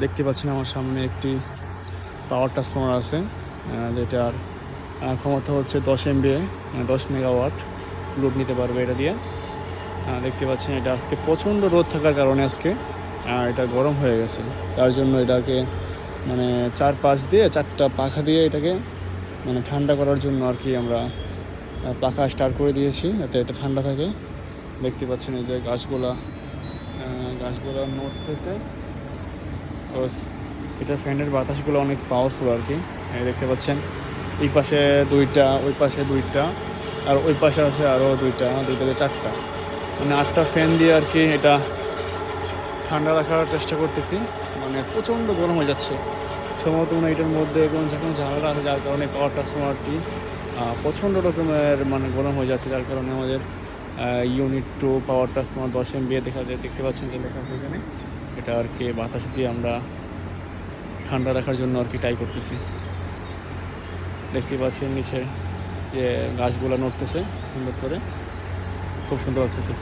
দেখতে পাচ্ছেন আমার সামনে একটি পাওয়ার ট্রান্সফর্মার আছে, যেটার ক্ষমতা হচ্ছে 10 MVA, 10 মেগাওয়াট লোড নিতে পারবে এটা দিয়ে। দেখতে পাচ্ছেন এটা আজকে প্রচণ্ড রোদ থাকার কারণে আজকে এটা গরম হয়ে গেছে। তার জন্য এটাকে মানে 4-5 দিয়ে 4টা পাখা দিয়ে এটাকে মানে ঠান্ডা করার জন্য আর কি আমরা পাখা স্টার্ট করে দিয়েছি, যাতে এটা ঠান্ডা থাকে। দেখতে পাচ্ছেন এই যে গাছগুলা নড়তেছে। তো এটা ফ্যানের বাতাসগুলো অনেক পাওয়ারফুল আর কি। দেখতে পাচ্ছেন এই পাশে 2টা, ওই পাশে 2টা, আর ওই পাশে আছে আরও 2টাতে 4টা, মানে 8টা ফ্যান দিয়ে আর কি এটা ঠান্ডা রাখার চেষ্টা করতেছি। মানে প্রচণ্ড গরম হয়ে যাচ্ছে সম্ভবত মানে এটার মধ্যে যখন ঝামেলা আছে, যার কারণে পাওয়ার ট্রান্সফরমারটি প্রচণ্ড রকমের মানে গরম হয়ে যাচ্ছে। যার কারণে আমাদের ইউনিট 2 পাওয়ার ট্রান্সফরমার 10 MVA দেখতে পাচ্ছেন যে লেখা আছে এখানে। এটা আর কি বাতাস দিয়ে আমরা ঠান্ডা রাখার জন্য আর কি ট্রাই করতেছি। দেখতে পাচ্ছেন নিচে যে গাছগুলো নড়তেছে সুন্দর করে, খুব সুন্দর লাগতেছে।